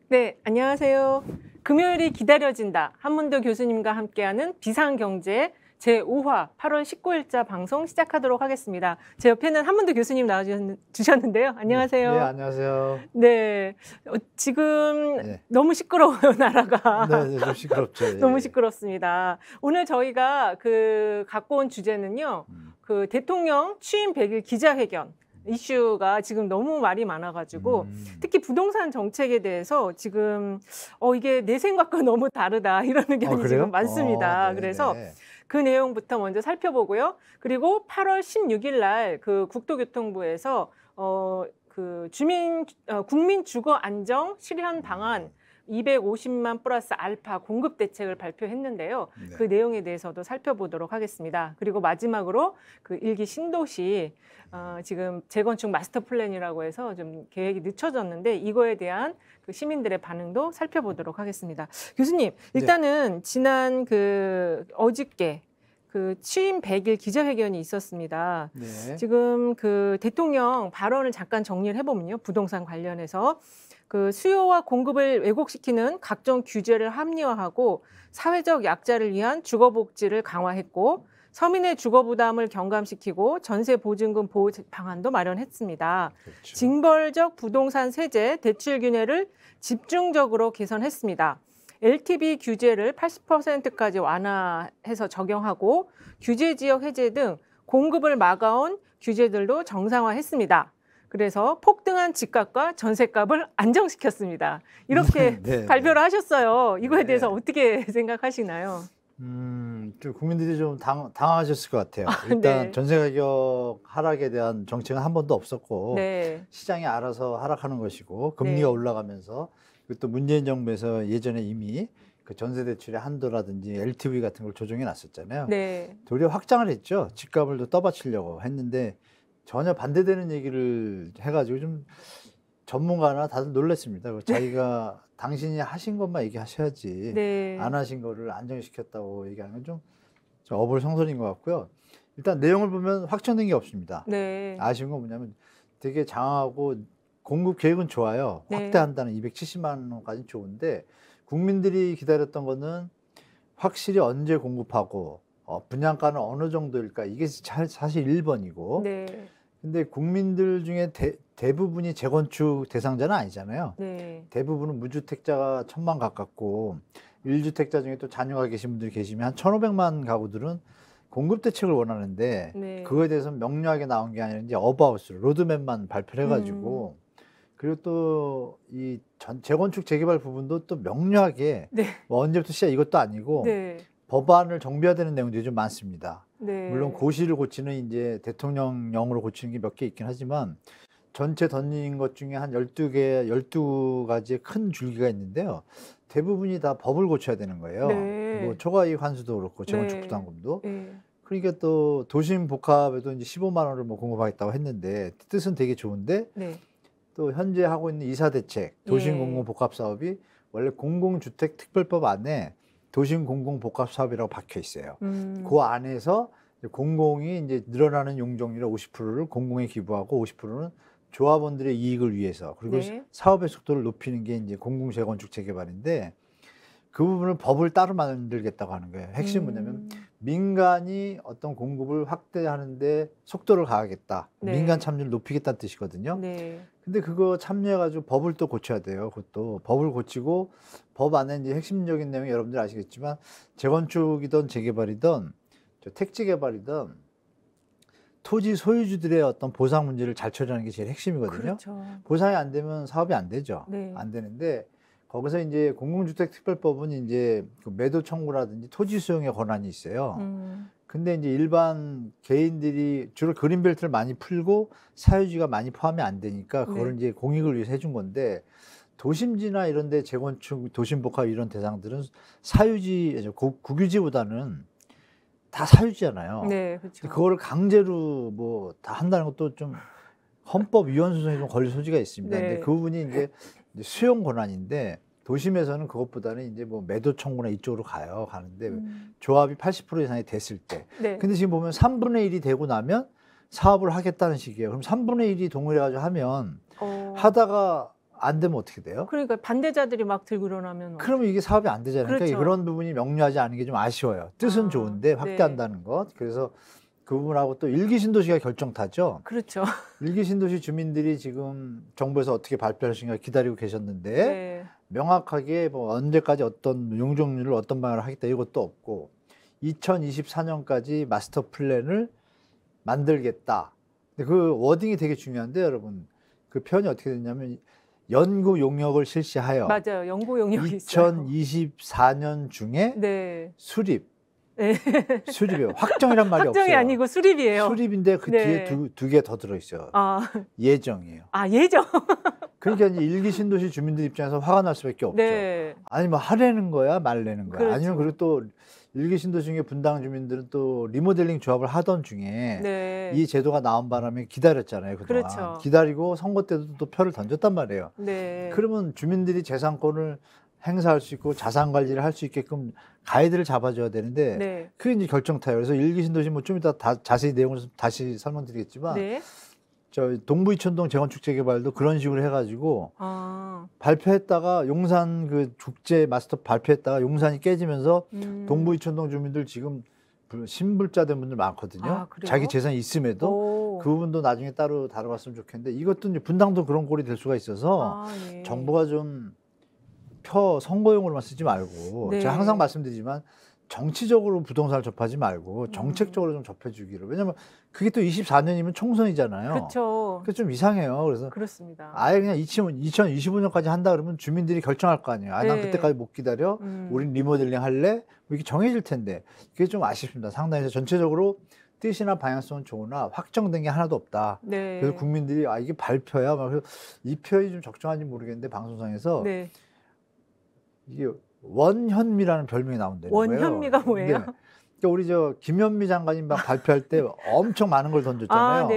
네, 안녕하세요. 금요일이 기다려진다. 한문도 교수님과 함께하는 비상경제 제5화 8월 19일자 방송 시작하도록 하겠습니다. 제 옆에는 한문도 교수님 나와주셨는데요. 안녕하세요. 네, 안녕하세요. 네, 지금 네. 너무 시끄러워요, 나라가. 네, 좀 시끄럽죠. 예. 너무 시끄럽습니다. 오늘 저희가 갖고 온 주제는요. 대통령 취임 100일 기자회견. 이슈가 지금 너무 말이 많아가지고 특히 부동산 정책에 대해서 지금 이게 내 생각과 너무 다르다 이런 의견이 지금 많습니다. 그래서 그 내용부터 먼저 살펴보고요. 그리고 8월 16일 날 국토교통부에서 국민 주거 안정 실현 방안 250만 플러스 알파 공급 대책을 발표했는데요. 네. 그 내용에 대해서도 살펴보도록 하겠습니다. 그리고 마지막으로 일기 신도시 지금 재건축 마스터 플랜이라고 해서 좀 계획이 늦춰졌는데 이거에 대한 시민들의 반응도 살펴보도록 하겠습니다. 교수님, 일단은 지난 어저께 취임 100일 기자회견이 있었습니다. 네. 지금 대통령 발언을 잠깐 정리를 해보면요. 부동산 관련해서 수요와 공급을 왜곡시키는 각종 규제를 합리화하고 사회적 약자를 위한 주거복지를 강화했고 서민의 주거 부담을 경감시키고 전세 보증금 보호 방안도 마련했습니다. 그렇죠. 징벌적 부동산 세제 대출 균열을 집중적으로 개선했습니다. LTV 규제를 80%까지 완화해서 적용하고 규제 지역 해제 등 공급을 막아온 규제들도 정상화했습니다. 그래서 폭등한 집값과 전셋값을 안정시켰습니다. 이렇게 네, 발표를 하셨어요. 이거에 네. 대해서 어떻게 생각하시나요? 좀 국민들이 좀 당황하셨을 것 같아요. 일단 네. 전세 가격 하락에 대한 정책은 한 번도 없었고 네. 시장이 알아서 하락하는 것이고 금리가 네. 올라가면서 그리고 또 문재인 정부에서 예전에 이미 전세 대출의 한도라든지 LTV 같은 걸 조정해 놨었잖아요. 네. 도리어 확장을 했죠. 집값을 더 떠받치려고 했는데 전혀 반대되는 얘기를 해가지고 좀 전문가나 다들 놀랐습니다. 자기가 당신이 하신 것만 얘기하셔야지 네. 안 하신 거를 안정시켰다고 얘기하는 건 좀 어불성설인 것 같고요. 일단 내용을 보면 확정된 게 없습니다. 네. 아쉬운 건 뭐냐면 되게 장황하고 공급 계획은 좋아요. 네. 확대한다는 270만 원까지 좋은데 국민들이 기다렸던 거는 확실히 언제 공급하고 분양가는 어느 정도일까 이게 사실 1번이고 네. 근데 국민들 중에 대부분이 재건축 대상자는 아니잖아요. 네. 대부분은 무주택자가 1000만 가깝고 1주택자 중에 또 자녀가 계신 분들이 계시면 한 1500만 가구들은 공급 대책을 원하는데 네. 그거에 대해서는 명료하게 나온 게 아니라 이제 어바웃 로드맵만 발표를 해가지고 그리고 또 이 재건축 재개발 부분도 또 명료하게 네. 뭐 언제부터 시작 이것도 아니고 네. 법안을 정비화되는 내용들이 좀 많습니다. 네. 물론 고시를 고치는 이제 대통령령으로 고치는 게 몇 개 있긴 하지만 전체 던진 것 중에 한 12가지의 큰 줄기가 있는데요. 대부분이 다 법을 고쳐야 되는 거예요. 네. 뭐 초과이익 환수도 그렇고 재건축 네. 부담금도. 네. 그러니까 또 도심 복합에도 이제 15만 원을 뭐 공급하겠다고 했는데 뜻은 되게 좋은데 네. 또 현재 하고 있는 이사대책 도심 공공 복합 사업이 원래 공공주택 특별법 안에 도심 공공 복합 사업이라고 박혀 있어요. 그 안에서 공공이 이제 늘어나는 용적률의 50%를 공공에 기부하고 50%는 조합원들의 이익을 위해서 그리고 네. 사업의 속도를 높이는 게 이제 공공 재건축 재개발인데 그 부분을 법을 따로 만들겠다고 하는 거예요. 핵심은 뭐냐면 민간이 어떤 공급을 확대하는데 속도를 가하겠다. 네. 민간 참여를 높이겠다는 뜻이거든요. 네. 근데 그거 참여해가지고 법을 또 고쳐야 돼요. 그것도 법을 고치고 법 안에 이제 핵심적인 내용이 여러분들 아시겠지만 재건축이든 재개발이든 택지 개발이든 토지 소유주들의 어떤 보상 문제를 잘 처리하는 게 제일 핵심이거든요. 그렇죠. 보상이 안 되면 사업이 안 되죠. 네. 안 되는데 거기서 이제 공공주택특별법은 이제 매도 청구라든지 토지 수용의 권한이 있어요. 근데 이제 일반 개인들이 주로 그린벨트를 많이 풀고 사유지가 많이 포함이 안 되니까 그거를 이제 공익을 위해서 해준 건데 도심지나 이런 데 재건축, 도심복합 이런 대상들은 사유지, 국유지보다는 다 사유지잖아요. 네, 그렇죠. 그거를 강제로 뭐 다 한다는 것도 좀 헌법 위헌 소송에 좀 걸릴 소지가 있습니다. 네. 근데 그 부분이 이제 수용 권한인데 도심에서는 그것보다는 이제 뭐 매도 청구나 이쪽으로 가는데 조합이 80% 이상이 됐을 때. 네. 근데 지금 보면 3분의 1이 되고 나면 사업을 하겠다는 식이에요. 그럼 3분의 1이 동의해가지고 하면 하다가 안 되면 어떻게 돼요? 그러니까 반대자들이 막 들고 일어나면 그러면 이게 사업이 안 되잖아요. 그렇죠. 그러니까 그런 부분이 명료하지 않은 게 좀 아쉬워요. 뜻은 좋은데 확대한다는 것. 그래서 그 부분하고 또 일기 신도시가 결정타죠. 그렇죠. 일기 신도시 주민들이 지금 정부에서 어떻게 발표할 것인가 기다리고 계셨는데 명확하게 뭐 언제까지 어떤 용적률을 어떤 방향으로 하겠다 이것도 없고 2024년까지 마스터 플랜을 만들겠다. 근데 그 워딩이 되게 중요한데 여러분 그 표현이 어떻게 됐냐면 연구 용역을 실시하여 맞아요. 연구 용역이 있어요. 2024년 중에 수립. 수립이요. 확정이란 말이 확정이 없어요. 아니고 수립이에요. 수립인데 그 뒤에 두 개 더 들어있어요. 예정이에요. 예정. 그러니까 이제 일기 신도시 주민들 입장에서 화가 날 수밖에 없죠. 아니 뭐 하라는 거야 말라는 거야. 그렇죠. 아니면 그리고 또 일기 신도시 중에 분당 주민들은 또 리모델링 조합을 하던 중에 이 제도가 나온 바람에 기다렸잖아요. 그동안. 그렇죠. 기다리고 선거 때도 또 표를 던졌단 말이에요. 그러면 주민들이 재산권을 행사할 수 있고 자산 관리를 할 수 있게끔 가이드를 잡아줘야 되는데 그게 이제 결정타예요. 그래서 일기 신도시 뭐 좀 이따 자세히 내용을 다시 설명드리겠지만 저 동부 이천동 재건축 재개발도 그런 식으로 해가지고 발표했다가 용산 그 축제 마스터 발표했다가 용산이 깨지면서 동부 이천동 주민들 지금 신불자된 분들 많거든요. 자기 재산이 있음에도 그 부분도 나중에 따로 다뤄봤으면 좋겠는데 이것도 이제 분당도 그런 꼴이 될 수가 있어서 정부가 좀 선거용으로만 쓰지 말고 제가 항상 말씀드리지만 정치적으로 부동산을 접하지 말고 정책적으로 좀 접해주기로. 왜냐면 그게 또 24년이면 총선이잖아요. 그렇죠. 그게 좀 이상해요. 그래서 그렇습니다. 아예 그냥 2025년까지 한다 그러면 주민들이 결정할 거 아니에요. 난 그때까지 못 기다려. 우린 리모델링 할래? 뭐 이렇게 정해질 텐데 그게 좀 아쉽습니다. 상당히 전체적으로 뜻이나 방향성은 좋으나 확정된 게 하나도 없다. 그래서 국민들이 이게 발표야. 그래서 이 표현이 좀 적정한지 모르겠는데 방송상에서 이게 원현미라는 별명이 나온다는 거예요. 원현미가 뭐예요? 그러니까 우리 저 김현미 장관이 막 발표할 때 엄청 많은 걸 던졌잖아요.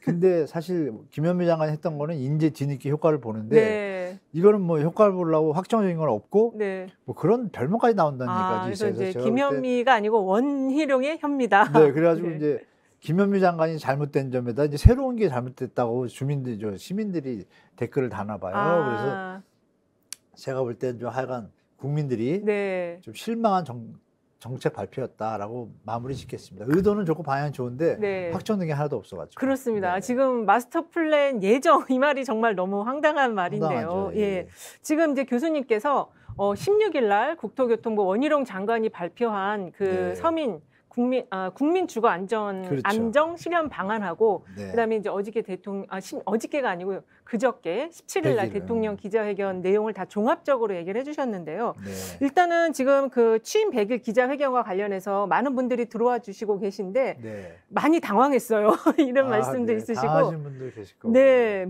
근데 사실 김현미 장관이 했던 거는 인재 뒤늦게 효과를 보는데 이거는 뭐 효과를 보려고 확정적인 건 없고 뭐 그런 별명까지 나온다는 얘기까지 있어요. 그래서 이제 김현미가 아니고 원희룡의 현미다. 그래가지고 이제 김현미 장관이 잘못된 점에다 이제 새로운 게 잘못됐다고 시민들이 댓글을 다나 봐요. 그래서 제가 볼 때는 좀 하여간 국민들이 좀 실망한 정책 발표였다라고 마무리 짓겠습니다. 의도는 좋고 방향이 좋은데 확정된 게 하나도 없어가지고. 그렇습니다. 지금 마스터 플랜 예정 이 말이 정말 너무 황당한 말인데요. 지금 이제 교수님께서 16일 날 국토교통부 원희룡 장관이 발표한 그 서민 국민 주거 안정 실현 방안하고 그다음에 이제 어저께 어저께가 아니고 그저께 17일 날 대통령 기자회견 내용을 다 종합적으로 얘기를 해주셨는데요. 일단은 지금 그 취임 100일 기자회견과 관련해서 많은 분들이 들어와 주시고 계신데 많이 당황했어요. 이런 말씀도 있으시고, 당하신 분들 계실 거고.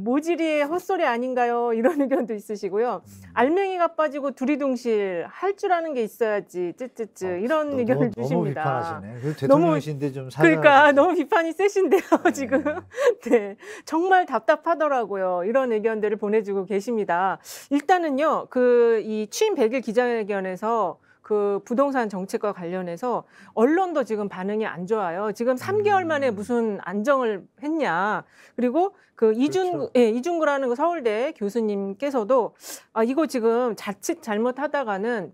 모질이의 헛소리 아닌가요? 이런 의견도 있으시고요. 알맹이가 빠지고 두리둥실 할 줄 아는 게 있어야지 쯔쯔쯔 이런 의견을 주십니다. 너무 비판하시네. 대통령이신데 좀 그러니까 너무 비판이 세신데요, 지금. 정말 답답하더라고요. 이런 의견들을 보내주고 계십니다. 일단은요, 이 취임 100일 기자회견에서 그 부동산 정책과 관련해서 언론도 지금 반응이 안 좋아요. 지금 3개월 만에 무슨 안정을 했냐. 그리고 그 이중구라는 그 서울대 교수님께서도 이거 지금 자칫 잘못하다가는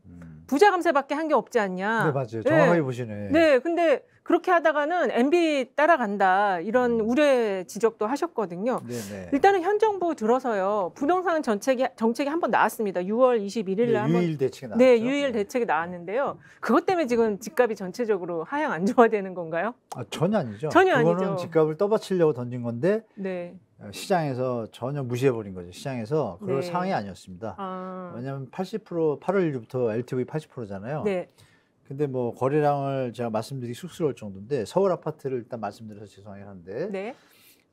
부자 감세밖에 한 게 없지 않냐. 네, 맞아요. 정확하게 보시네. 근데 그렇게 하다가는 MB 따라간다 이런 우려 지적도 하셨거든요. 일단은 현 정부 들어서요. 부동산 정책이 한번 나왔습니다. 6월 21일 날 한번 유일 대책이 나왔죠. 유일 대책이 나왔는데요. 그것 때문에 지금 집값이 전체적으로 하향 안정화되는 건가요? 전혀 아니죠. 전혀 그거는 아니죠. 집값을 떠받치려고 던진 건데 시장에서 전혀 무시해버린 거죠. 시장에서 그럴 상황이 아니었습니다. 왜냐하면 80% 8월 1일부터 LTV 80%잖아요. 근데 뭐 거래량을 제가 말씀드리기 쑥스러울 정도인데 서울 아파트를 일단 말씀드려서 죄송하긴 한데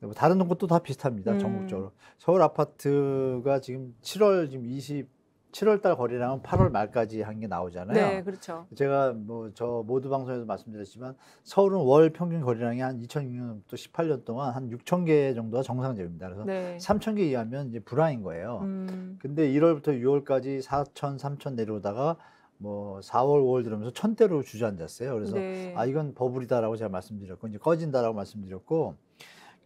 뭐 다른 곳도 다 비슷합니다. 전국적으로. 서울 아파트가 지금 7월 달 거래량은 8월 말까지 한 게 나오잖아요. 그렇죠. 제가 뭐 저 모두 방송에서 말씀드렸지만 서울은 월 평균 거래량이 한 2006년부터 18년 동안 한 6천 개 정도가 정상적입니다. 그래서 3천 개 이하면 이제 불황인 거예요. 근데 1월부터 6월까지 4천, 3천 내려오다가 뭐 4월, 5월 들으면서 1000대로 주저앉았어요. 그래서 이건 버블이다라고 제가 말씀드렸고 이제 꺼진다라고 말씀드렸고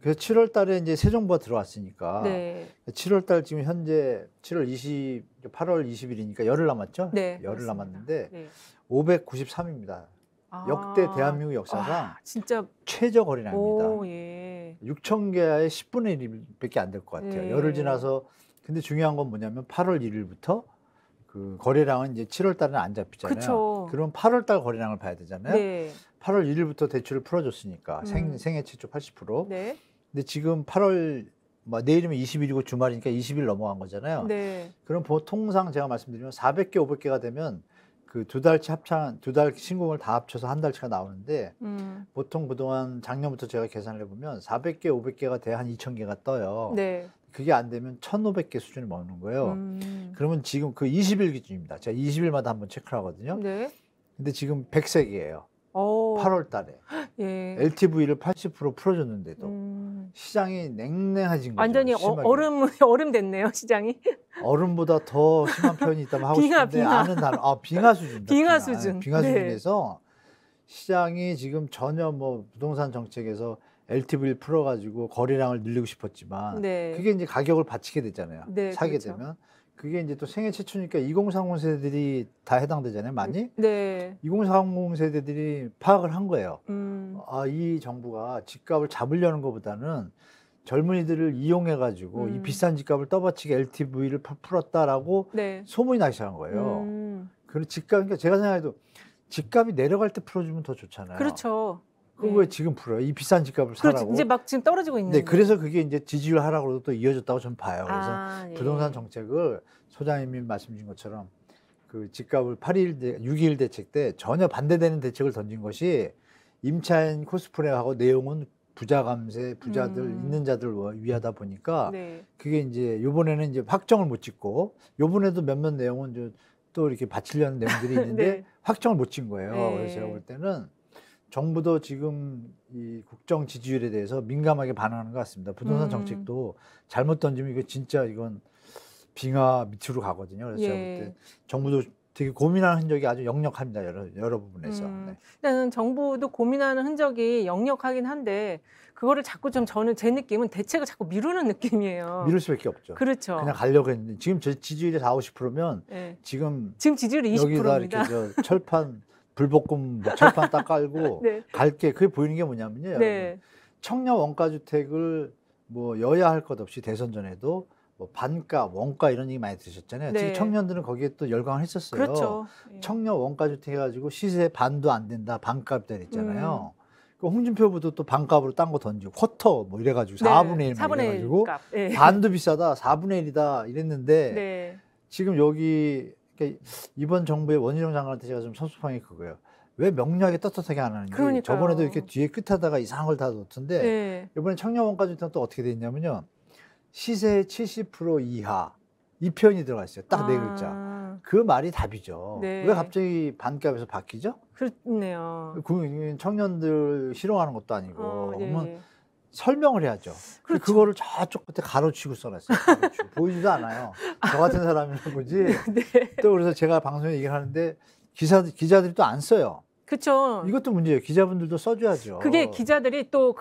그래서 7월 달에 이제 새 정부가 들어왔으니까 네. 7월 달 지금 현재 8월 20일이니까 열흘 남았죠? 네, 열흘 그렇습니다. 남았는데 네. 593입니다. 역대 대한민국 역사상 진짜 최저 거래량입니다. 오, 예. 6천 개의 10분의 1밖에 안 될 것 같아요. 예. 열흘 지나서 근데 중요한 건 뭐냐면 8월 1일부터 그 거래량은 이제 7월 달에는 안 잡히잖아요. 그쵸. 그럼 8월 달 거래량을 봐야 되잖아요. 네. 8월 1일부터 대출을 풀어줬으니까 생애 최초 80%. 네. 근데 지금 8월 내일이면 20일이고 주말이니까 20일 넘어간 거잖아요. 네. 그럼 통상 제가 말씀드리면 400개, 500개가 되면 그 두 달치 두 달 신공을 다 합쳐서 한 달치가 나오는데 보통 그동안 작년부터 제가 계산을 해보면 400개, 500개가 돼야 한 2,000개가 떠요. 네. 그게 안 되면 1,500개 수준을 먹는 거예요. 그러면 지금 그 20일 기준입니다. 제가 20일마다 한번 체크를 하거든요. 네. 근데 지금 100세기예요. 오. 8월 달에. 예. LTV를 80% 풀어줬는데도 시장이 냉랭해진 거죠. 완전히 심하게. 얼음 됐네요, 시장이. 얼음보다 더 심한 표현이 있다면 하고 싶은데 빙하. 아는 단어, 빙하 수준입니다. 빙하 수준. 빙하 네. 수준에서 시장이 지금 전혀 뭐 부동산 정책에서 LTV를 풀어가지고 거래량을 늘리고 싶었지만 네. 그게 이제 가격을 받치게 되잖아요. 네, 사게 그렇죠. 되면 그게 이제 또 생애 최초니까 2030 세대들이 다 해당되잖아요. 많이. 네. 2030 세대들이 파악을 한 거예요. 이 정부가 집값을 잡으려는 것보다는 젊은이들을 이용해가지고 이 비싼 집값을 떠받치게 LTV를 풀었다라고 네. 소문이 나기 시작한 거예요. 그리고 그러니까 제가 생각해도 집값이 내려갈 때 풀어주면 더 좋잖아요. 그렇죠. 그거 왜 지금 풀어요? 이 비싼 집값을 그렇죠. 사라고. 이제 막 지금 떨어지고 있는데. 네, 그래서 그게 이제 지지율 하락으로도 또 이어졌다고 저는 봐요. 그래서 예. 부동산 정책을 소장님이 말씀 주신 것처럼 그 집값을 6.21 대책 때 전혀 반대되는 대책을 던진 것이 임차인 코스프레하고 내용은 부자 감세, 부자들 있는 자들 위하다 보니까 네. 그게 이제 요번에는 이제 확정을 못 짓고 요번에도 몇몇 내용은 또 이렇게 바치려는 내용들이 있는데 네. 확정을 못 진 거예요. 네. 그래서 제가 볼 때는 정부도 지금 이 국정 지지율에 대해서 민감하게 반응하는 것 같습니다. 부동산 정책도 잘못 던지면 이거 진짜 이건 빙하 밑으로 가거든요. 그래서 제가 볼 때 정부도 되게 고민하는 흔적이 아주 역력합니다. 여러 부분에서. 네. 일단은 정부도 고민하는 흔적이 역력하긴 한데 그거를 자꾸 좀 저는 제 느낌은 대책을 자꾸 미루는 느낌이에요. 미룰 수밖에 없죠. 그렇죠. 그냥 가려고 했는데 지금 저 지지율이 40~50%면 네. 지금 지지율이 20%입니다. 여기다 이렇게 저 철판 불볶음 철판 딱 깔고 네. 갈게 그게 보이는 게 뭐냐면요. 네. 여러분. 청년 원가 주택을 뭐 여야 할 것 없이 대선 전에도 뭐 반가, 원가 이런 얘기 많이 들으셨잖아요. 네. 지금 청년들은 거기에 또 열광을 했었어요. 그렇죠. 청년 원가 주택 해가지고 시세 반도 안 된다, 반값이다 했잖아요. 그 홍준표 후보도 또 반값으로 딴 거 던지고 쿼터 뭐 이래가지고 4분의 1 4분의 1 이래가지고 값. 네. 반도 비싸다, 4분의 1이다 이랬는데 네. 지금 여기 그러니까 이번 정부의 원희룡 장관한테 제가 좀 섭섭한 게 그거예요. 왜 명료하게 떳떳하게 안 하는지. 그러니까요. 저번에도 이렇게 뒤에 끝에다가 이상한 걸 다 놓던데 네. 이번에 청년 원가 주택은 또 어떻게 돼 있냐면요. 시세의 70% 이하 이 표현이 들어가 있어요. 딱 네 글자. 그 말이 답이죠. 네. 왜 갑자기 반값에서 바뀌죠? 그렇네요. 청년들 실용하는 것도 아니고 예. 그러면 설명을 해야죠. 그렇죠. 그거를 저쪽 끝에 가로치고 써놨어요. 가로치고. 보이지도 않아요. 저 같은 사람이나 보지. 네. 또 그래서 제가 방송에 얘기를 하는데 기자들이 또 안 써요. 그렇죠. 이것도 문제예요. 기자분들도 써줘야죠. 그게 기자들이 또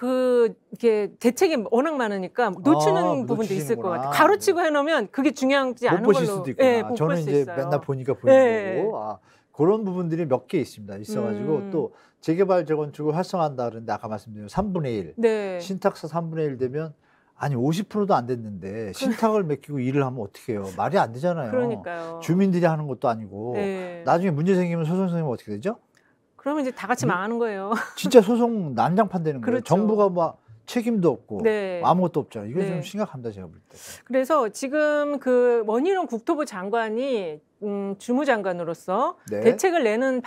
이렇게 대책이 워낙 많으니까 놓치는 부분도 있을 것 같아요. 가로치고 해놓으면 그게 중요하지 않은 못 걸로. 보실 수도 있구나. 예, 못 저는 볼 수 이제 있어요. 맨날 보니까 보이는 네. 거고. 그런 부분들이 몇 개 있습니다. 있어가지고 또 재개발 재건축을 활성화한다 그러는데 아까 말씀드린 3분의 1. 네. 신탁사 3분의 1 되면 아니 50%도 안 됐는데 신탁을 맡기고 일을 하면 어떻게 해요? 말이 안 되잖아요. 그러니까요. 주민들이 하는 것도 아니고 네. 나중에 문제 생기면 소송 생기면 어떻게 되죠? 그러면 이제 다 같이 망하는 거예요. 진짜 소송 난장판 되는 거예요. 그렇죠. 정부가 막 책임도 없고 네. 아무것도 없잖아요. 이건 네. 좀 심각합니다. 제가 볼 때. 그래서 지금 그 원희룡 국토부 장관이 주무장관으로서 네. 대책을 내는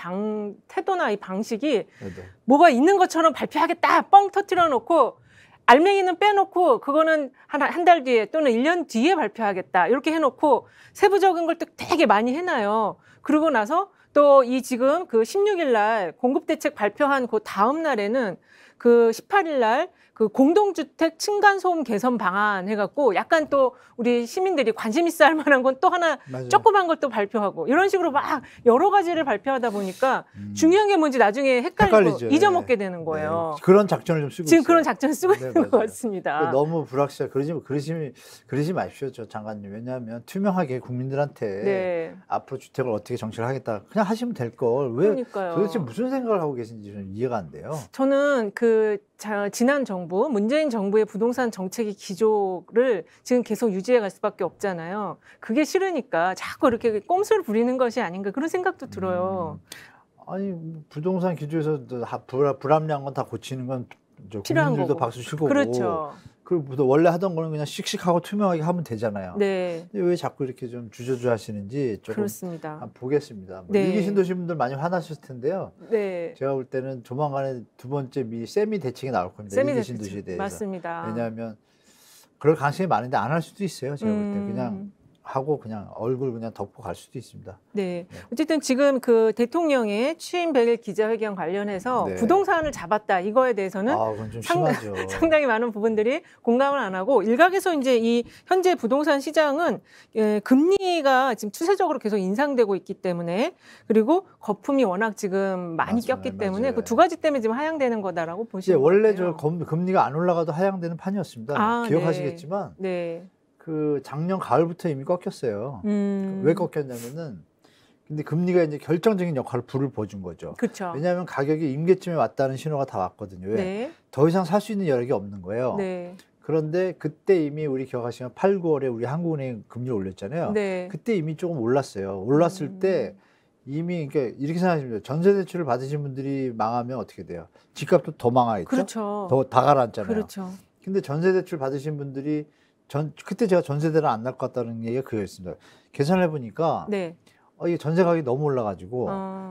태도나 이 방식이 그래도. 뭐가 있는 것처럼 발표하겠다 뻥 터뜨려 놓고 알맹이는 빼놓고 그거는 한 달 뒤에 또는 1년 뒤에 발표하겠다 이렇게 해놓고 세부적인 걸 또 되게 많이 해놔요. 그러고 나서 또 이 지금 그 16일 날 공급대책 발표한 그 다음 날에는 그 18일 날 그 공동주택 층간소음 개선 방안 해갖고 약간 또 우리 시민들이 관심 있어 할 만한 건 또 하나 맞아요. 조그만 걸 또 발표하고 이런 식으로 막 여러 가지를 발표하다 보니까 중요한 게 뭔지 나중에 헷갈리고 헷갈리죠. 잊어먹게 되는 거예요. 네. 그런 작전을 좀 쓰고 지금 있어요. 그런 작전을 쓰고 네, 있는 것 맞아요. 같습니다. 너무 불확실해. 그러지 마십시오, 저 장관님. 왜냐하면 투명하게 국민들한테 네. 앞으로 주택을 어떻게 정책을 하겠다 그냥 하시면 될 걸 왜 그러니까요. 도대체 무슨 생각을 하고 계신지 좀 이해가 안 돼요. 저는 지난 정부, 문재인 정부의 부동산 정책의 기조를 지금 계속 유지해 갈 수밖에 없잖아요. 그게 싫으니까 자꾸 이렇게 꼼수를 부리는 것이 아닌가 그런 생각도 들어요. 아니 부동산 기조에서 불합리한 건 다 고치는 건 필요한 국민들도 거고. 박수 칠 거고. 그렇죠. 그리고 원래 하던 거는 그냥 씩씩하고 투명하게 하면 되잖아요. 네, 근데 왜 자꾸 이렇게 좀 주저주 하시는지 조금 그렇습니다. 한번 보겠습니다. 네. 일기 신도시 분들 많이 화나실 텐데요. 네, 제가 볼 때는 조만간에 두 번째 세미 대책이 나올 겁니다. 일기 신도시에 대해서. 맞습니다. 왜냐하면 그럴 가능성이 많은데 안 할 수도 있어요. 제가 볼 때 그냥 하고 그냥 얼굴 그냥 덮고 갈 수도 있습니다. 네. 네. 어쨌든 지금 그 대통령의 취임 100일 기자회견 관련해서 네. 부동산을 잡았다 이거에 대해서는 그건 좀 심하죠. 상당히 많은 부분들이 공감을 안 하고 일각에서 이제 이 현재 부동산 시장은 금리가 지금 추세적으로 계속 인상되고 있기 때문에 그리고 거품이 워낙 지금 많이 맞아요. 꼈기 때문에 맞아요. 그 두 가지 때문에 지금 하향되는 거다라고 이제 보시면 원래 금리가 안 올라가도 하향되는 판이었습니다. 아, 기억하시겠지만 네. 그 작년 가을부터 이미 꺾였어요. 왜 꺾였냐면은 근데 금리가 이제 결정적인 역할을 불을 보여준 거죠. 그렇죠. 왜냐하면 가격이 임계점에 왔다는 신호가 다 왔거든요. 왜? 네. 더 이상 살 수 있는 여력이 없는 거예요. 네. 그런데 그때 이미 우리 기억하시면 8, 9월에 우리 한국은행 금리를 올렸잖아요. 네. 그때 이미 조금 올랐어요. 올랐을 때 이미 그러니까 이렇게 생각하시면 돼요. 전세 대출을 받으신 분들이 망하면 어떻게 돼요? 집값도 더 망하겠죠. 그렇죠. 더 다 가라앉잖아요. 그렇죠. 근데 전세 대출 받으신 분들이 그때 제가 전세대를 안 날 것 같다는 얘기가 그거였습니다. 계산해 보니까 네. 이게 전세 가격이 너무 올라가지고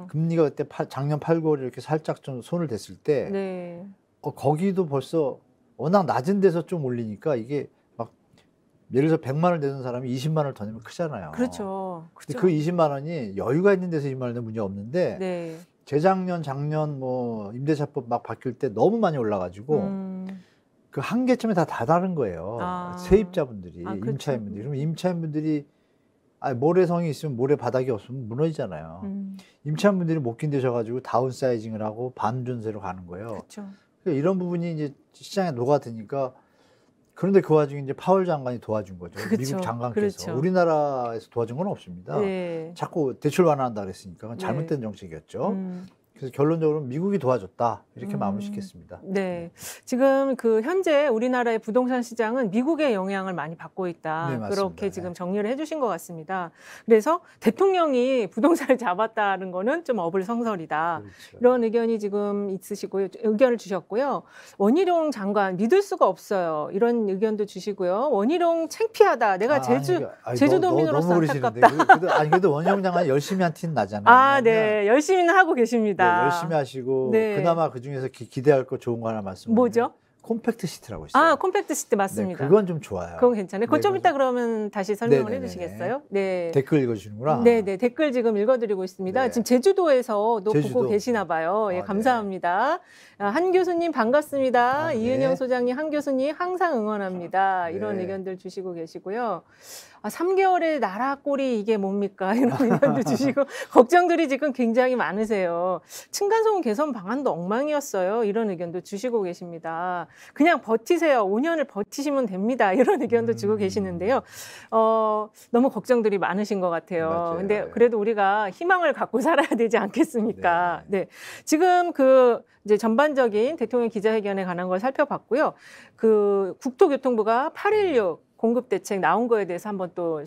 금리가 그때 작년 8, 9월에 이렇게 살짝 좀 손을 댔을 때 네. 거기도 벌써 워낙 낮은 데서 좀 올리니까 이게 막 예를 들어서 100만 원 내는 사람이 20만 원을 더 내면 크잖아요. 그렇죠. 근데 그 20만 원이 여유가 있는 데서 20만 원 내면 문제 없는데 네. 재작년, 작년 뭐 임대차법 막 바뀔 때 너무 많이 올라가지고 그 한계점에 다 다다른 거예요. 세입자분들이, 그렇죠. 임차인분들이. 그러면 임차인분들이 모래성이 있으면 모래바닥이 없으면 무너지잖아요. 임차인분들이 못 견디셔가지고 다운사이징을 하고 반전세로 가는 거예요. 그렇죠. 그러니까 이런 부분이 이제 시장에 녹아드니까 그런데 그 와중에 이제 파월 장관이 도와준 거죠. 그렇죠. 미국 장관께서. 그렇죠. 우리나라에서 도와준 건 없습니다. 네. 자꾸 대출 완화한다 그랬으니까 그건 네. 잘못된 정책이었죠. 그래서 결론적으로 미국이 도와줬다 이렇게 마무리 짓겠습니다. 네, 지금 그 현재 우리나라의 부동산 시장은 미국의 영향을 많이 받고 있다. 네, 맞습니다. 그렇게 지금 정리를 해주신 것 같습니다. 그래서 대통령이 부동산을 잡았다는 거는 좀 어불성설이다. 그렇죠. 이런 의견이 지금 있으시고요. 의견을 주셨고요. 원희룡 장관 믿을 수가 없어요. 이런 의견도 주시고요. 원희룡 창피하다. 내가 제주도민으로서 너무 안타깝다. 그래도 원희룡 장관 열심히 한 티는 나잖아요. 네, 열심히는 하고 계십니다. 네, 열심히 하시고 네. 그나마 그 중에서 기대할 거 좋은 거 하나 말씀드리면 뭐죠? 콤팩트 시트라고 있어요. 콤팩트 시트 맞습니다. 네, 그건 좀 좋아요. 그건 괜찮아요. 그건 좀 네, 이따 그러면 다시 설명을 네네네네. 해주시겠어요? 네. 댓글 읽어주시는구나. 네, 댓글 지금 읽어드리고 있습니다. 네. 지금 제주도에서도 제주도. 보고 계시나 봐요. 예, 네. 감사합니다. 한 교수님 반갑습니다. 네. 이은영 소장님, 한 교수님 항상 응원합니다. 네. 이런 의견들 주시고 계시고요. 3개월의 나라 꼴이 이게 뭡니까? 이런 의견도 주시고 걱정들이 지금 굉장히 많으세요. 층간소음 개선 방안도 엉망이었어요. 이런 의견도 주시고 계십니다. 그냥 버티세요. 5년을 버티시면 됩니다. 이런 의견도 주고 계시는데요. 너무 걱정들이 많으신 것 같아요. 맞아요. 근데 그래도 우리가 희망을 갖고 살아야 되지 않겠습니까? 네. 네. 지금 이제 전반적인 대통령 기자회견에 관한 걸 살펴봤고요. 국토교통부가 816 공급 대책 나온 거에 대해서 한번 또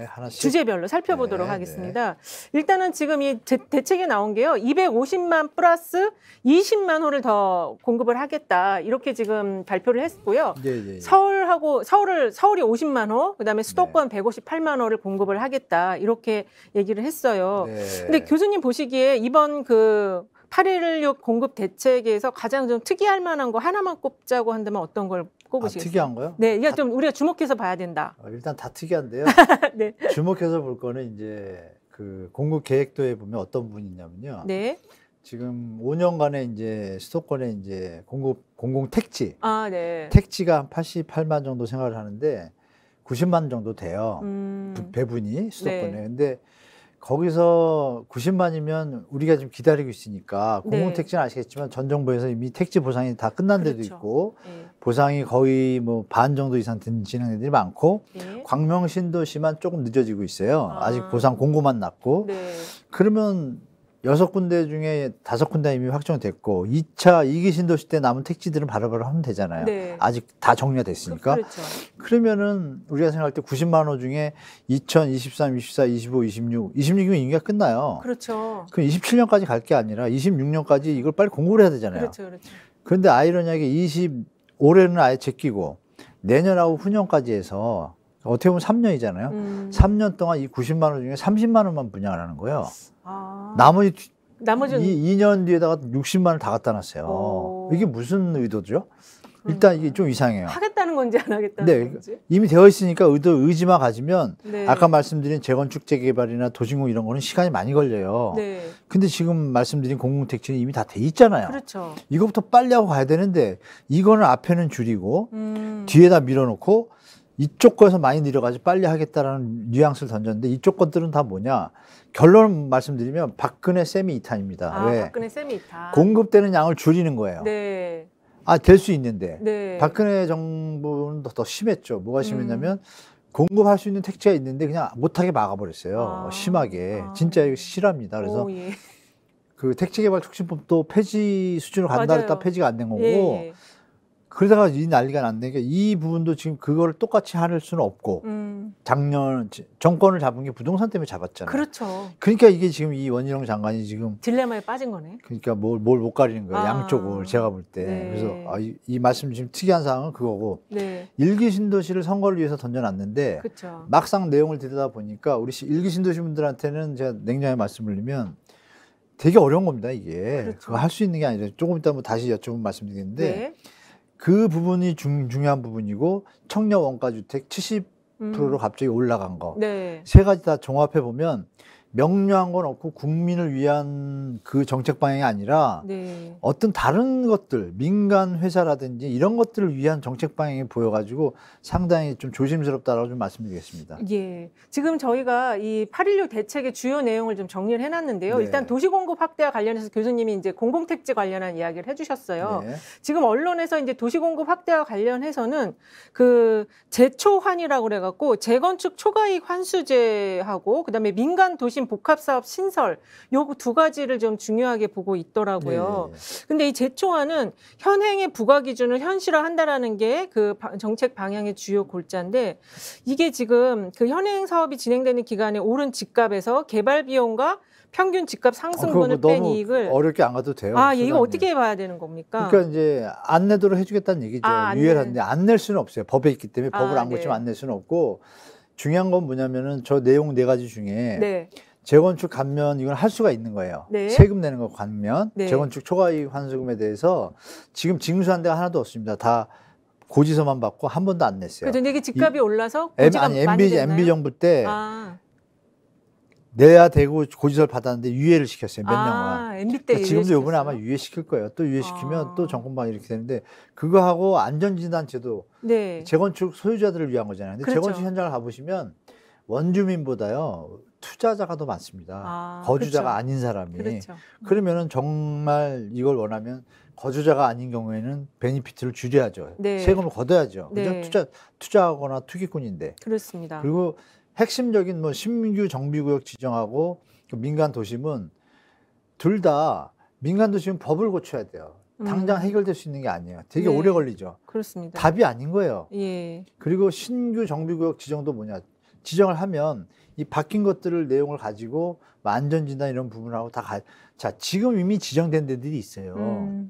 하나씩 주제별로 살펴보도록 하겠습니다. 일단은 지금 이 대책에 나온 게요. 250만 플러스 20만 호를 더 공급을 하겠다. 이렇게 지금 발표를 했고요. 서울이 50만 호, 그다음에 수도권 158만 호를 공급을 하겠다. 이렇게 얘기를 했어요. 근데 교수님 보시기에 이번 816 공급 대책에서 가장 좀 특이할 만한 거 하나만 꼽자고 한다면 어떤 걸 꼽으시겠어요? 특이한 거요? 네, 이게 좀 우리가 주목해서 봐야 된다. 일단 다 특이한데요. 네. 주목해서 볼 거는 이제 그 공급 계획도에 보면 어떤 부분이 있냐면요. 네. 지금 5년간의 이제 수도권에 이제 공공 택지, 네. 택지가 한 88만 정도 생활을 하는데 90만 정도 돼요. 배분이 수도권에. 네. 근데 거기서 90만이면 우리가 지금 기다리고 있으니까 네. 공공택지는 아시겠지만 전 정부에서 이미 택지 보상이 다 끝난 데도 그렇죠. 있고 네. 보상이 거의 뭐 반 정도 이상 진행된 데들이 많고 네. 광명 신도시만 조금 늦어지고 있어요. 아직 아. 보상 공고만 났고 네. 그러면 6군데 중에 5군데 이미 확정됐고 2차 2기 신도시 때 남은 택지들은 바로바로 하면 되잖아요. 네. 아직 다 정리가 됐으니까. 그렇죠. 그러면은 우리가 생각할 때 90만 호 중에 2023, 24, 25, 26, 26이면 임기가 끝나요. 그렇죠. 그럼 27년까지 갈 게 아니라 26년까지 이걸 빨리 공부를 해야 되잖아요. 그렇죠. 그렇죠. 그런데 아이러니하게 올해는 아예 제끼고 내년하고 후년까지 해서 어떻게 보면 3년이잖아요. 3년 동안 이 90만 원 중에 30만 원만 분양을 하는 거예요. 나머지는 2년 뒤에다가 60만 원을 다 갖다 놨어요. 이게 무슨 의도죠? 일단 이게 좀 이상해요. 하겠다는 건지 안 하겠다는 건지. 이미 되어 있으니까 의지만 가지면 네. 아까 말씀드린 재건축 재개발이나 도시공원 이런 거는 시간이 많이 걸려요. 네. 근데 지금 말씀드린 공공택지는 이미 다 돼 있잖아요. 그렇죠. 이거부터 빨리 하고 가야 되는데 이거는 앞에는 줄이고 뒤에다 밀어놓고 이쪽 거에서 많이 내려가지 빨리 하겠다라는 뉘앙스를 던졌는데 이쪽 것들은 다 뭐냐. 결론 말씀드리면 박근혜 세미 2탄입니다. 왜? 박근혜 세미 2탄. 공급되는 양을 줄이는 거예요. 네. 될 수 있는데. 네. 박근혜 정부는 더 심했죠. 뭐가 심했냐면 공급할 수 있는 택지가 있는데 그냥 못하게 막아버렸어요. 심하게. 진짜 이거 실합니다. 그래서 예. 그 택지개발促진법도 폐지 수준으로 간다 했다 폐지가 안 된 거고 예. 그러다가 이 난리가 났는데 이 부분도 지금 그거를 똑같이 할 수는 없고 작년 정권을 잡은 게 부동산 때문에 잡았잖아요. 그렇죠. 그러니까 이게 지금 이 원희룡 장관이 지금 딜레마에 빠진 거네. 그러니까 뭘 못 가리는 거예요. 양쪽을 제가 볼 때. 네. 그래서 이 말씀 지금 특이한 사항은 그거고 네. 1기 신도시를 선거를 위해서 던져놨는데 그쵸. 막상 내용을 들여다 보니까 우리 1기 신도시 분들한테는 제가 냉정하게 말씀을 드리면 되게 어려운 겁니다. 이게. 그렇죠. 그거 할 수 있는 게 아니라 조금 이따 뭐 다시 여쭤보면 말씀드리겠는데 네. 그 부분이 중요한 부분이고 청년 원가주택 70%로 갑자기 올라간 거. 네. 세 가지 다 종합해 보면 명료한 건 없고 국민을 위한 그 정책 방향이 아니라 네. 어떤 다른 것들, 민간 회사라든지 이런 것들을 위한 정책 방향이 보여가지고 상당히 좀 조심스럽다라고 좀 말씀드리겠습니다. 예. 지금 저희가 이 8.16 대책의 주요 내용을 좀 정리를 해놨는데요. 네. 일단 도시공급 확대와 관련해서 교수님이 이제 공공택지 관련한 이야기를 해주셨어요. 네. 지금 언론에서 이제 도시공급 확대와 관련해서는 그 재초환이라고 그래갖고 재건축 초과이익 환수제하고 그다음에 민간 도심 복합사업 신설 요 두 가지를 좀 중요하게 보고 있더라고요. 네. 근데 이 재초안은 현행의 부과 기준을 현실화한다라는 게 그 정책 방향의 주요 골자인데 이게 지금 그 현행 사업이 진행되는 기간에 오른 집값에서 개발 비용과 평균 집값 상승분을 뺀 이익을 어렵게 안 가도 돼요. 예, 이거 어떻게 봐야 되는 겁니까? 그러니까 이제 안내도록 해주겠다는 얘기죠. 유예를 하는데 안 낼 수는 없어요. 법에 있기 때문에 법을 안 고치면 안 낼 수는 없고 중요한 건 뭐냐면은 저 내용 4가지 중에 네. 재건축 감면 이건 할 수가 있는 거예요. 네. 세금 내는 거 감면, 네. 재건축 초과이익 환수금에 대해서 지금 징수한 데가 하나도 없습니다. 다 고지서만 받고 한 번도 안 냈어요. 그래서 이게 집값이 올라서 고지가 많이 됐나요? MB 정부 때 내야 되고 고지서를 받았는데 유예를 시켰어요. 몇 년간. MB 때 그러니까 지금도 이번에 아마 유예시킬 거예요. 또 유예시키면 또 정권방 이렇게 되는데 그거하고 안전진단제도 네. 재건축 소유자들을 위한 거잖아요. 근데 그렇죠. 재건축 현장을 가보시면 원주민보다요 투자자가 더 많습니다. 거주자가 그렇죠. 아닌 사람이. 그렇죠. 그러면은 정말 이걸 원하면 거주자가 아닌 경우에는 베니피트를 줄여야죠. 네. 세금을 걷어야죠. 네. 그죠? 투자하거나 투기꾼인데. 그렇습니다. 그리고 핵심적인 뭐 신규 정비구역 지정하고 민간 도심은 둘 다 민간 도심은 법을 고쳐야 돼요. 당장 해결될 수 있는 게 아니에요. 되게 네. 오래 걸리죠. 그렇습니다. 답이 아닌 거예요. 예. 그리고 신규 정비구역 지정도 뭐냐. 지정을 하면 이 바뀐 것들을 내용을 가지고 안전진단 이런 부분하고 자, 지금 이미 지정된 데들이 있어요.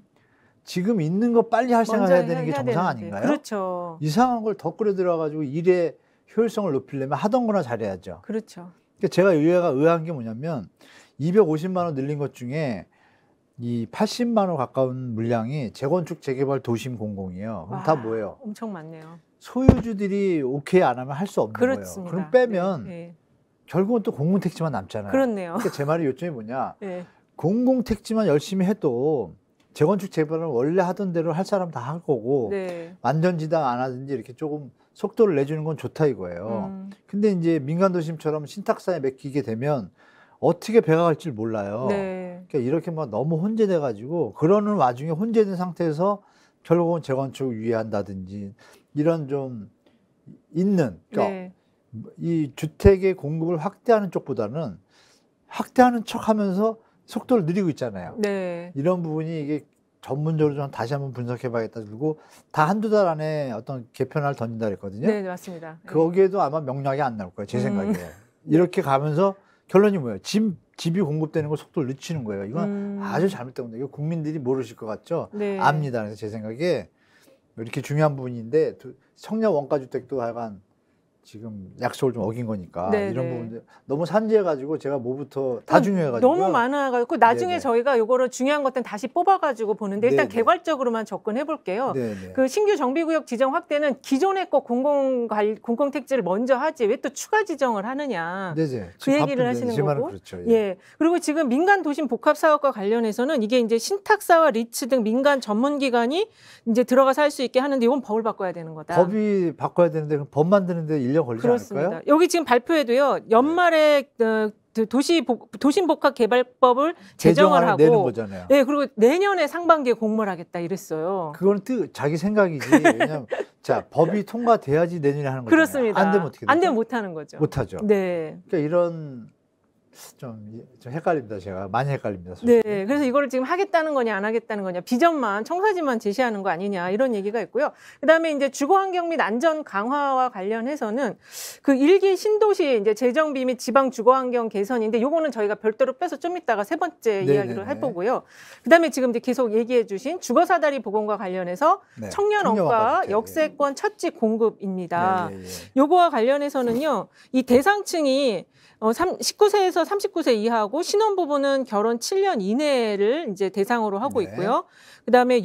지금 있는 거 빨리 할 생각해야 되는 게 정상 아닌가요? 그렇죠. 이상한 걸 더 끌어 들어가지고 일의 효율성을 높이려면 하던 거나 잘해야죠. 그렇죠. 그러니까 제가 의아한 게 뭐냐면 250만 원 늘린 것 중에 이 80만 원 가까운 물량이 재건축 재개발 도심 공공이에요. 그럼 다 뭐예요? 엄청 많네요. 소유주들이 오케이 안 하면 할 수 없는 그렇습니다. 거예요. 그럼 빼면 네. 결국은 또 공공택지만 남잖아요. 그렇네요. 그러니까 제 말의 요점이 뭐냐? 네. 공공택지만 열심히 해도 재건축 재개발은 원래 하던 대로 할 사람 다 할 거고 네. 완전지당 안 하든지 이렇게 조금 속도를 내주는 건 좋다 이거예요. 근데 이제 민간도심처럼 신탁사에 맡기게 되면 어떻게 배가 갈지 몰라요. 네. 그러니까 이렇게 막 너무 혼재돼 가지고 그러는 와중에 혼재된 상태에서 결국은 재건축을 유예한다든지 이런 좀 있는 그러니까 네. 이 주택의 공급을 확대하는 쪽보다는 확대하는 척하면서 속도를 느리고 있잖아요. 네. 이런 부분이 이게 전문적으로 좀 다시 한번 분석해봐야겠다. 그리고 다 한두 달 안에 어떤 개편안을 던진다 그랬거든요. 네, 맞습니다. 거기에도 아마 명락이 안 나올 거예요. 제 생각에. 이렇게 가면서 결론이 뭐예요? 집이 공급되는 걸 속도를 늦추는 거예요. 이건 아주 잘못된 건데 이거 국민들이 모르실 것 같죠? 네. 압니다. 그래서 제 생각에 이렇게 중요한 부분인데 청년 원가주택도 하여간 지금 약속을 좀 어긴 거니까 네, 이런 네. 부분들 너무 산재해가지고 제가 뭐부터 다 중요해가지고 너무 많아가지고 나중에 네네. 저희가 요거를 중요한 것들은 다시 뽑아가지고 보는데 일단 네네. 개괄적으로만 접근해 볼게요. 네네. 그 신규 정비구역 지정 확대는 기존의 거 공공택지를 먼저 하지 왜 또 추가 지정을 하느냐. 네네. 그 얘기를 하시는 거고. 그렇죠. 예. 그리고 지금 민간 도심 복합 사업과 관련해서는 이게 이제 신탁사와 리츠 등 민간 전문 기관이 이제 들어가서 할 수 있게 하는데 이건 법을 바꿔야 되는 거다. 법이 바꿔야 되는데 그럼 법 만드는데 1년 걸리지 그렇습니다. 않을까요? 여기 지금 발표에도요. 연말에 도심복합개발법을 제정을 하고 내는 거잖아요. 네, 그리고 내년에 상반기에 공모를 하겠다 이랬어요. 그거는 자기 생각이지. 왜냐면 자 법이 통과돼야지 내년에 하는 거잖아요. 그렇습니다. 안 되면 어떻게 되죠? 안 되면 못 하는 거죠. 못 하죠. 네. 그러니까 이런 좀 헷갈립니다. 제가 많이 헷갈립니다. 솔직히. 네, 그래서 이거를 지금 하겠다는 거냐 안 하겠다는 거냐 비전만 청사진만 제시하는 거 아니냐 이런 얘기가 있고요. 그다음에 이제 주거환경 및 안전 강화와 관련해서는 그 일기 신도시 이제 재정비 및 지방 주거환경 개선인데 요거는 저희가 별도로 빼서 좀 이따가 세 번째 네네네. 이야기를 해보고요. 그다음에 지금 이제 계속 얘기해주신 주거사다리 복원과 관련해서 네. 청년원가 청년원가 역세권 첫집 공급입니다. 예, 예, 예. 요거와 관련해서는요, 이 대상층이 19세에서 39세 이하고 신혼부부는 결혼 7년 이내를 이제 대상으로 하고 네. 있고요. 그다음에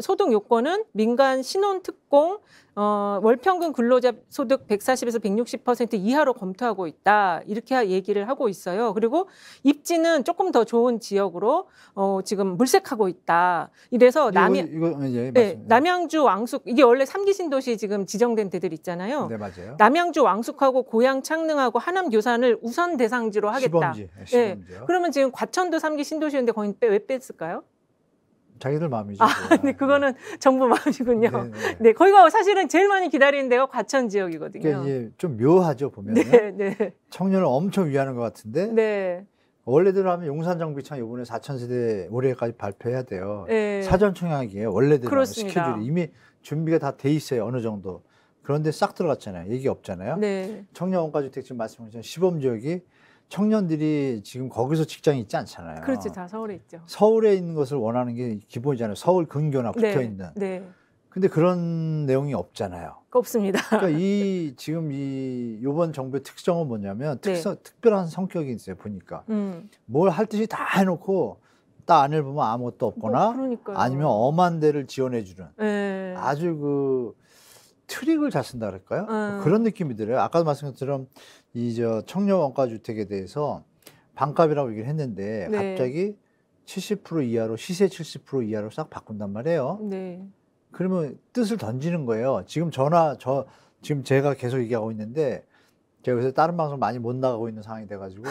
소득 요건은 민간 신혼 특공 월평균 근로자 소득 140에서 160% 이하로 검토하고 있다. 이렇게 얘기를 하고 있어요. 그리고 입지는 조금 더 좋은 지역으로 지금 물색하고 있다. 이래서 남양주 왕숙 이게 원래 3기 신도시 지금 지정된 데들 있잖아요. 네, 맞아요. 남양주 왕숙하고 고양 창릉하고 하남 교산을 우선 대상지로 하겠다. 시범지요. 네. 그러면 지금 과천도 3기 신도시인데 거기 왜 뺐을까요? 자기들 마음이죠. 네, 그거는 정부 마음이군요. 네네. 네, 거기가 사실은 제일 많이 기다리는 데가 과천 지역이거든요. 그러니까 이제 좀 묘하죠 보면. 네, 네, 청년을 엄청 위하는 것 같은데 네, 원래대로 하면 용산정비청 이번에 4,000세대 올해까지 발표해야 돼요. 네. 사전 청약이에요. 원래대로 하면 그렇습니다. 스케줄이 이미 준비가 다 돼 있어요. 어느 정도. 그런데 싹 들어갔잖아요. 얘기 없잖아요. 네, 청년 원가주택 지금 말씀하신 시범 지역이 청년들이 지금 거기서 직장이 있지 않잖아요. 그렇죠. 다 서울에 있죠. 서울에 있는 것을 원하는 게 기본이잖아요. 서울 근교나 붙어 있는. 네, 근데 그런 내용이 없잖아요. 없습니다. 그러니까 지금 이번 정부의 특성은 뭐냐면 네. 특별한 성격이 있어요. 보니까 뭘 할 듯이 다 해놓고 딱 안을 보면 아무것도 없거나 그러니까요. 아니면 엄한 데를 지원해주는 네. 아주 그 트릭을 잘 쓴다 그럴까요? 그런 느낌이 들어요. 아까도 말씀드린 것처럼 청년 원가 주택에 대해서 반값이라고 얘기를 했는데 네. 갑자기 70% 이하로 시세 70% 이하로 싹 바꾼단 말이에요. 네. 그러면 뜻을 던지는 거예요. 지금 지금 제가 계속 얘기하고 있는데 제가 요새 다른 방송 많이 못 나가고 있는 상황이 돼가지고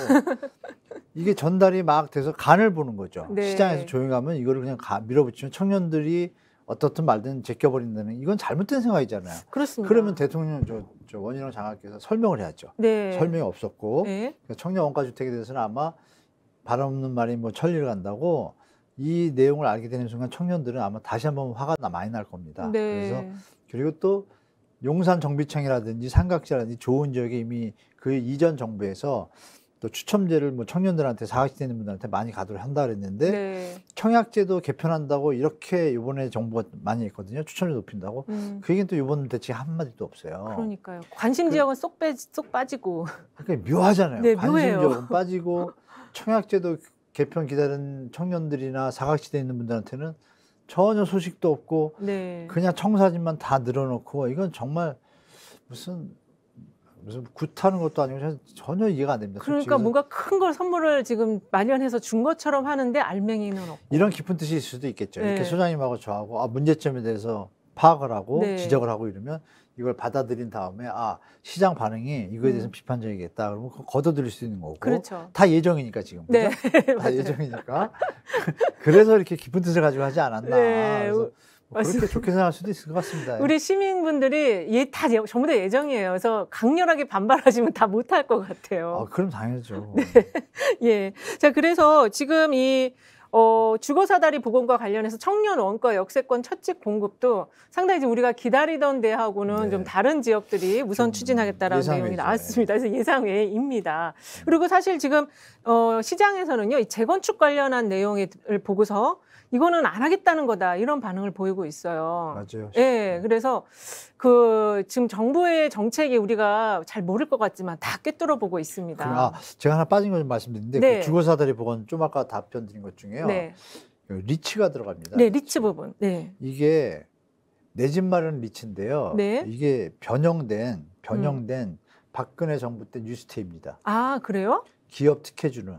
이게 전달이 막 돼서 간을 보는 거죠. 네. 시장에서 조용하면 이거를 그냥 밀어붙이면 청년들이 어떻든 말든 제껴버린다는 이건 잘못된 생각이잖아요. 그렇습니다. 그러면 대통령 저 원희룡 장관께서 설명을 해야죠. 네. 설명이 없었고 네. 청년 원가 주택에 대해서는 아마 바람 없는 말이 뭐 천리를 간다고 이 내용을 알게 되는 순간 청년들은 아마 다시 한번 화가 많이 날 겁니다. 네. 그래서 그리고 또 용산 정비청이라든지 삼각지라든지 좋은 지역에 이미 그 이전 정부에서 또 추첨제를 뭐 청년들한테 사각지대 있는 분들한테 많이 가도록 한다 그랬는데 네. 청약제도 개편한다고 이렇게 이번에 정부가 많이 했거든요. 추첨제 높인다고. 그 얘기는 또 이번 대책 한마디도 없어요. 그러니까요. 관심 지역은 쏙 빠지고. 그러니까 묘하잖아요. 네, 관심 묘해요. 지역은 빠지고 청약제도 개편 기다리는 청년들이나 사각지대에 있는 분들한테는 전혀 소식도 없고 네. 그냥 청사진만 다 늘어놓고 이건 정말 무슨 무슨 굿하는 것도 아니고 전혀 이해가 안 됩니다. 그러니까 솔직히. 뭔가 큰 걸 선물을 지금 마련해서 준 것처럼 하는데 알맹이는 없고. 이런 깊은 뜻이 있을 수도 있겠죠. 네. 이렇게 소장님하고 저하고 문제점에 대해서 파악을 하고 네. 지적을 하고 이러면 이걸 받아들인 다음에 시장 반응이 이거에 대해서 비판적이겠다. 그러면 그거 걷어들일 수 있는 거고. 그렇죠. 다 예정이니까 지금. 네. 그죠? 다 예정이니까. 그래서 이렇게 깊은 뜻을 가지고 하지 않았나. 네. 그래서 뭐 그렇게 좋게 생각할 수도 있을 것 같습니다. 우리 시민분들이 다 전부 다 예정이에요. 그래서 강렬하게 반발하시면 다 못할 것 같아요. 그럼 당연하죠. 예. 자, 그래서 지금 이 주거사다리 복원과 관련해서 청년 원가 역세권 첫집 공급도 상당히 지금 우리가 기다리던 데하고는 네. 좀 다른 지역들이 우선 추진하겠다라는 내용이 예상외죠. 나왔습니다. 그래서 예상외입니다. 그리고 사실 지금 시장에서는요, 이 재건축 관련한 내용을 보고서 이거는 안 하겠다는 거다 이런 반응을 보이고 있어요. 맞아요. 예, 그래서 지금 정부의 정책이 우리가 잘 모를 것 같지만 다 꿰뚫어 보고 있습니다. 제가 하나 빠진 거 좀 말씀드리는데 네. 그 주거사다리 복원 좀 아까 답변 드린 것 중에요. 네, 리츠가 들어갑니다. 네, 리츠 부분. 네, 이게 내 집 마련 리츠인데요. 네. 이게 변형된 박근혜 정부 때 뉴스테입니다. 아 그래요? 기업 특혜주는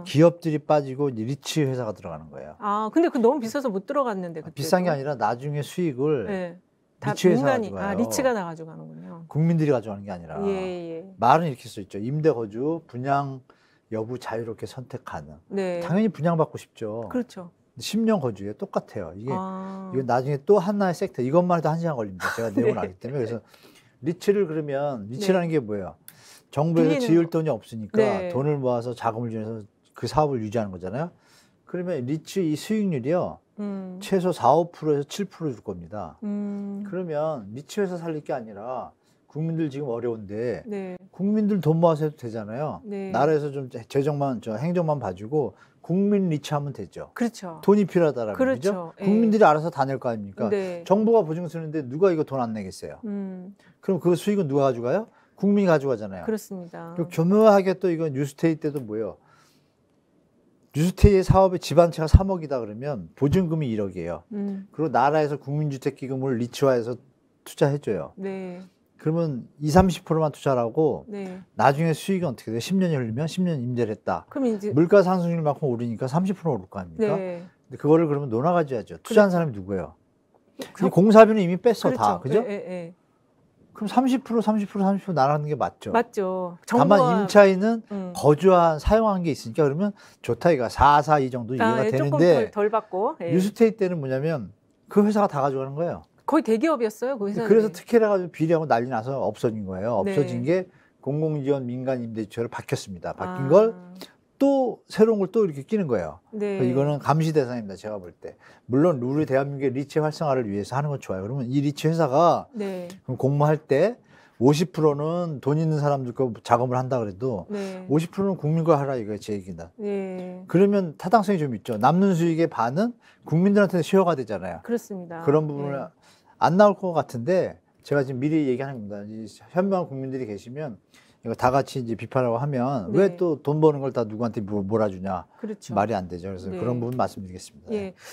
기업들이 빠지고 이제 리츠 회사가 들어가는 거예요. 근데 그 너무 비싸서 못 들어갔는데 그때도. 비싼 게 아니라 나중에 수익을 네. 다 리츠 회사가 민간이 가져가요. 리츠가 다 가져가는군요. 국민들이 가져가는 게 아니라 예. 말은 이렇게 써 있죠. 임대 거주 분양 여부 자유롭게 선택 가능. 네. 당연히 분양받고 싶죠. 그렇죠. 10년 거주에 똑같아요. 이게 아. 나중에 또 하나의 섹터 이것만 해도 1시간 걸립니다. 제가 내용을 네. 알기 때문에. 그래서 리츠를 그러면 리츠라는 게 뭐예요? 정부에서 빌리는 지을 돈이 없으니까 네. 돈을 모아서 자금을 주면서 그 사업을 유지하는 거잖아요. 그러면 리츠 이 수익률이요. 최소 4~5%에서 7% 줄 겁니다. 그러면 리츠 회사 살릴 게 아니라 국민들 지금 어려운데 네. 국민들 돈 모아서 해도 되잖아요. 네. 나라에서 좀 행정만 봐주고 국민 리츠하면 되죠. 그렇죠. 돈이 필요하다라는 그렇죠. 거죠. 예. 국민들이 알아서 다 낼 거 아닙니까? 네. 정부가 보증 쓰는데 누가 이거 돈 안 내겠어요? 그럼 그 수익은 누가 가져가요? 국민이 가져가잖아요. 그렇습니다. 그리고 교묘하게 또 이건 뉴스테이 때도 뭐예요? 뉴스테이의 사업의 집안채가 3억이다 그러면 보증금이 1억이에요. 그리고 나라에서 국민주택기금을 리츠화해서 투자해줘요. 네. 그러면 20~30%만 투자를 하고 네. 나중에 수익은 어떻게 돼요? 10년이 흘리면 10년 임대를 했다. 그럼 이제 물가 상승률만큼 오르니까 30% 오를 거 아닙니까? 네. 근데 그거를 그러면 논아가져야죠. 투자한 사람이 누구예요? 그- 이 공사비는 이미 뺐어. 그렇죠. 다. 그죠? 예. 그럼 30% 나가는 게 맞죠. 맞죠. 다만 임차인은 음. 사용한 게 있으니까 그러면 좋다 이거 4 정도 이해가 조금 되는데 덜 받고. 예. 뉴스테이 때는 뭐냐면 그 회사가 다 가져가는 거예요. 거의 대기업이었어요, 그 회사는. 그래서 특혜를 가지고 비리하고 난리 나서 없어진 거예요. 없어진 네. 게 공공지원 민간 임대주택으로 바뀌었습니다. 바뀐 걸 또 새로운 걸 또 이렇게 끼는 거예요. 네. 그래서 이거는 감시 대상입니다. 제가 볼 때. 물론 룰이 대한민국의 리츠 활성화를 위해서 하는 건 좋아요. 그러면 이 리츠 회사가 네. 그럼 공모할 때 50%는 돈 있는 사람들 거 자금을 한다 그래도 네. 50%는 국민 거 하라 이거 제 얘기다. 네. 그러면 타당성이 좀 있죠. 남는 수익의 반은 국민들한테 쉐어가 되잖아요. 그렇습니다. 그런 부분을 예. 안 나올 것 같은데 제가 지금 미리 얘기하는 겁니다. 이 현명한 국민들이 계시면 이거 다 같이 이제 비판하고 하면 네. 왜 또 돈 버는 걸 다 누구한테 몰아주냐. 그렇죠. 말이 안 되죠. 그래서 네. 그런 부분 말씀드리겠습니다. 예.